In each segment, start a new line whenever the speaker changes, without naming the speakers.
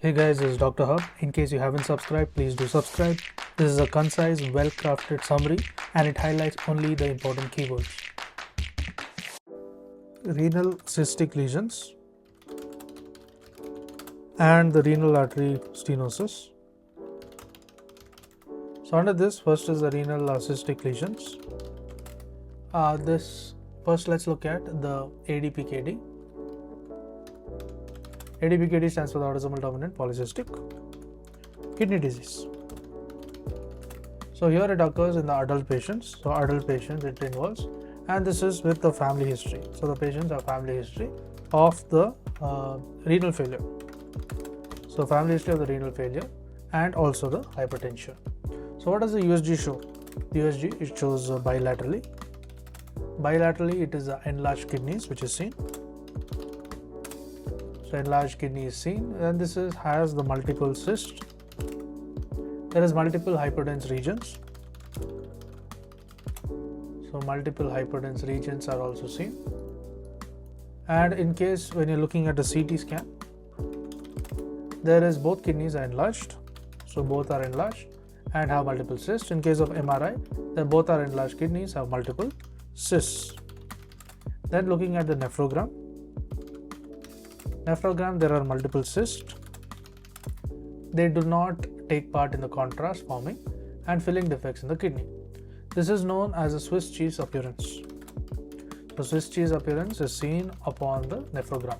Hey guys, this is Dr. Hub. In case you haven't subscribed, please do subscribe. This is a concise, well-crafted summary and it highlights only the important keywords. Renal cystic lesions and the renal artery stenosis. So under this, first is the renal cystic lesions. First let's look at the ADPKD. ADPKD stands for the autosomal dominant polycystic kidney disease. So here it occurs in the adult patients. So adult patients it involves, and this is with the family history. So the patients have family history of the renal failure. So family history of the renal failure and also the hypertension. So what does the USG show? The USG it shows bilaterally. Bilaterally it is the enlarged kidneys which is seen. So enlarged kidney is seen, and this has the multiple cysts. There is multiple hyperdense regions. So multiple hyperdense regions are also seen. And in case when you're looking at a CT scan, there is both kidneys are enlarged. So both are enlarged and have multiple cysts. In case of MRI, then both are enlarged kidneys have multiple cysts. Then looking at the nephrogram. Nephrogram, there are multiple cysts. They do not take part in the contrast forming and filling defects in the kidney. This is known as a Swiss cheese appearance. The Swiss cheese appearance is seen upon the nephrogram.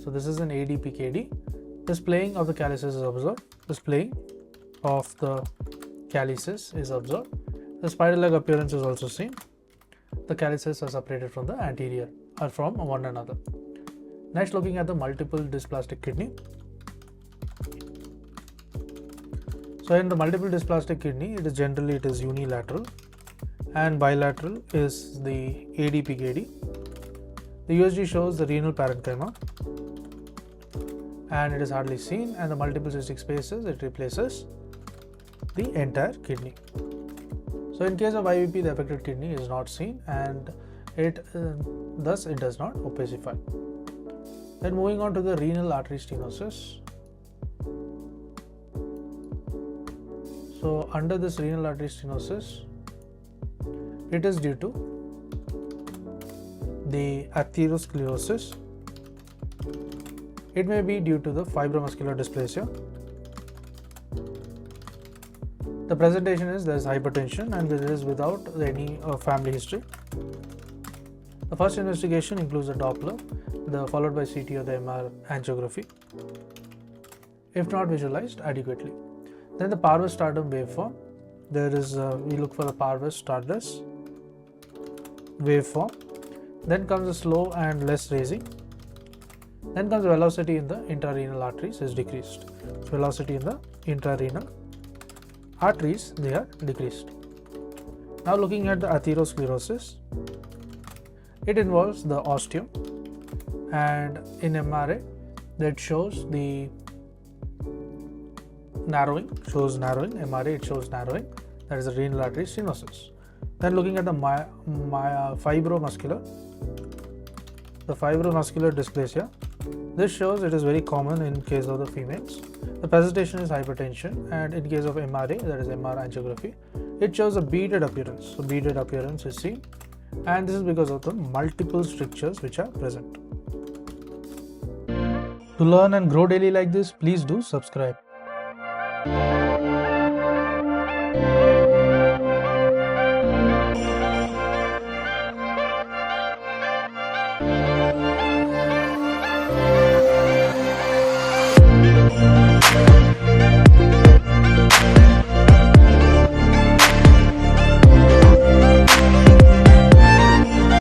So this is an ADPKD. Displaying of the calyces is observed. Displaying of the calyces is observed. The spider leg appearance is also seen. The calyces are separated from the anterior or from one another. Next, looking at the multiple dysplastic kidney. So in the multiple dysplastic kidney, it is unilateral, and bilateral is the ADPKD. The USG shows the renal parenchyma, and it is hardly seen, and the multiple cystic spaces it replaces the entire kidney. So in case of IVP, the affected kidney is not seen, and thus it does not opacify. Then moving on to the renal artery stenosis. So under this renal artery stenosis, it is due to the atherosclerosis. It may be due to the fibromuscular dysplasia. The presentation is there is hypertension and it is without any family history. The first investigation includes a Doppler, followed by CT or the MR angiography, if not visualized adequately. Then the Parvus Stardom waveform. We look for the Parvus Stardust waveform. Then comes the slow and less raising. Then comes the velocity in the intrarenal arteries is decreased. So velocity in the intrarenal arteries, they are decreased. Now looking at the atherosclerosis, it involves the ostium, and in MRA that shows the narrowing, MRA it shows narrowing, that is the renal artery stenosis. Then looking at the fibromuscular dysplasia, this shows it is very common in case of the females. The presentation is hypertension, and in case of MRA, that is MR angiography, it shows a beaded appearance. So beaded appearance is seen, and this is because of the multiple strictures which are present. To learn and grow daily like this, please do subscribe.